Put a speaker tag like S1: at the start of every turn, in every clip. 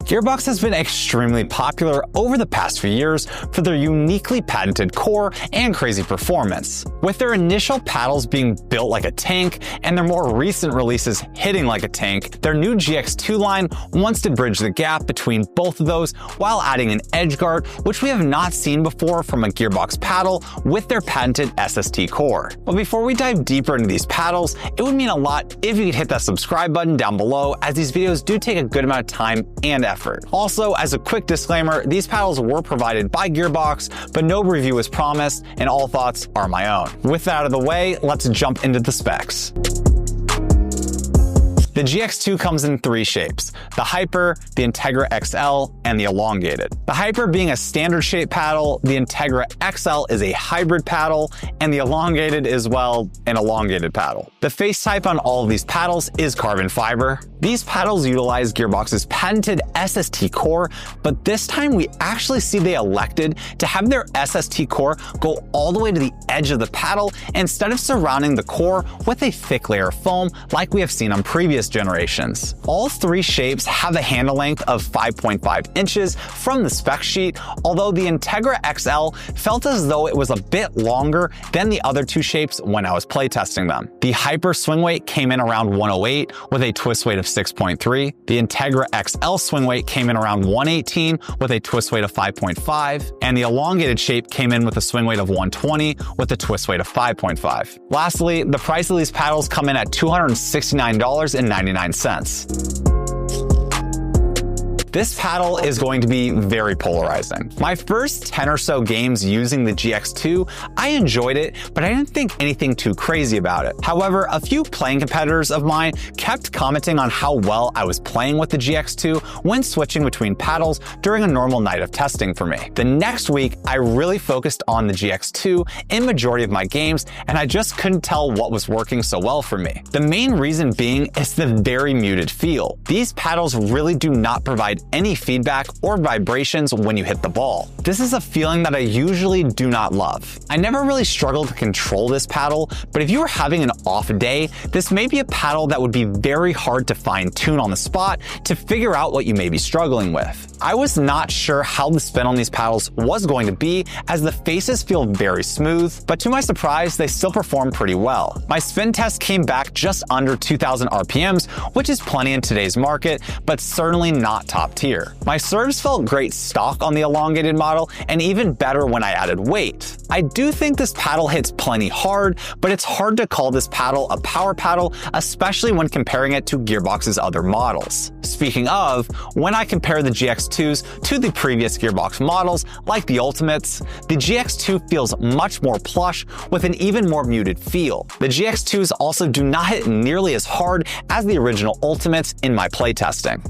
S1: Gearbox has been extremely popular over the past few years for their uniquely patented core and crazy performance. With their initial paddles being built like a tank and their more recent releases hitting like a tank, their new GX2 line wants to bridge the gap between both of those while adding an edge guard, which we have not seen before from a Gearbox paddle with their patented SST core. But before we dive deeper into these paddles, it would mean a lot if you could hit that subscribe button down below, as these videos do take a good amount of time and effort. Also, as a quick disclaimer, these paddles were provided by Gearbox, but no review was promised, and all thoughts are my own. With that out of the way, let's jump into the specs. The GX2 comes in three shapes: the Hyper, the Integra XL, and the Elongated. The Hyper being a standard shape paddle, the Integra XL is a hybrid paddle, and the Elongated is, well, an elongated paddle. The face type on all of these paddles is carbon fiber. These paddles utilize Gearbox's patented SST core, but this time we actually see they elected to have their SST core go all the way to the edge of the paddle instead of surrounding the core with a thick layer of foam like we have seen on previous generations. All three shapes have a handle length of 5.5 inches from the spec sheet, although the Integra XL felt as though it was a bit longer than the other two shapes when I was playtesting them. The Hyper swing weight came in around 108 with a twist weight of 6.3. The Integra XL swing weight came in around 118 with a twist weight of 5.5, and the elongated shape came in with a swing weight of 120 with a twist weight of 5.5. Lastly, the price of these paddles come in at $269.99. This paddle is going to be very polarizing. My first 10 or so games using the GX2, I enjoyed it, but I didn't think anything too crazy about it. However, a few playing competitors of mine kept commenting on how well I was playing with the GX2 when switching between paddles during a normal night of testing for me. The next week, I really focused on the GX2 in majority of my games, and I just couldn't tell what was working so well for me. The main reason being is the very muted feel. These paddles really do not provide any feedback or vibrations when you hit the ball. This is a feeling that I usually do not love. I never really struggled to control this paddle, but if you are having an off day, this may be a paddle that would be very hard to fine tune on the spot to figure out what you may be struggling with. I was not sure how the spin on these paddles was going to be, as the faces feel very smooth, but to my surprise, they still perform pretty well. My spin test came back just under 2,000 RPMs, which is plenty in today's market, but certainly not top tier. My serves felt great stock on the elongated model, and even better when I added weight. I do think this paddle hits plenty hard, but it's hard to call this paddle a power paddle, especially when comparing it to Gearbox's other models. Speaking of, when I compare the GX2s to the previous Gearbox models, like the Ultimates, the GX2 feels much more plush with an even more muted feel. The GX2s also do not hit nearly as hard as the original Ultimates in my playtesting.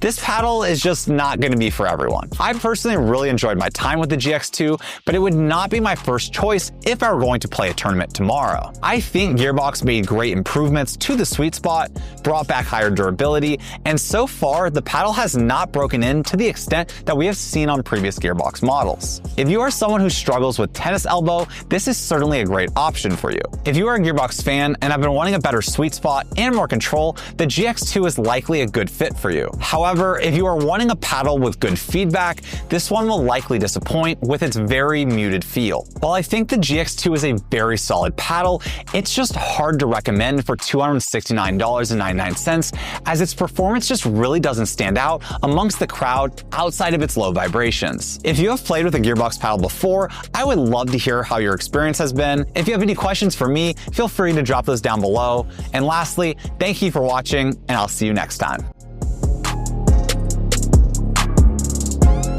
S1: This paddle is just not going to be for everyone. I personally really enjoyed my time with the GX2, but it would not be my first choice if I were going to play a tournament tomorrow. I think Gearbox made great improvements to the sweet spot, brought back higher durability, and so far the paddle has not broken in to the extent that we have seen on previous Gearbox models. If you are someone who struggles with tennis elbow, this is certainly a great option for you. If you are a Gearbox fan and have been wanting a better sweet spot and more control, the GX2 is likely a good fit for you. However, if you are wanting a paddle with good feedback, this one will likely disappoint with its very muted feel. While I think the GX2 is a very solid paddle, it's just hard to recommend for $269.99, as its performance just really doesn't stand out amongst the crowd outside of its low vibrations. If you have played with a Gearbox paddle before, I would love to hear how your experience has been. If you have any questions for me, feel free to drop those down below. And lastly, thank you for watching, and I'll see you next time.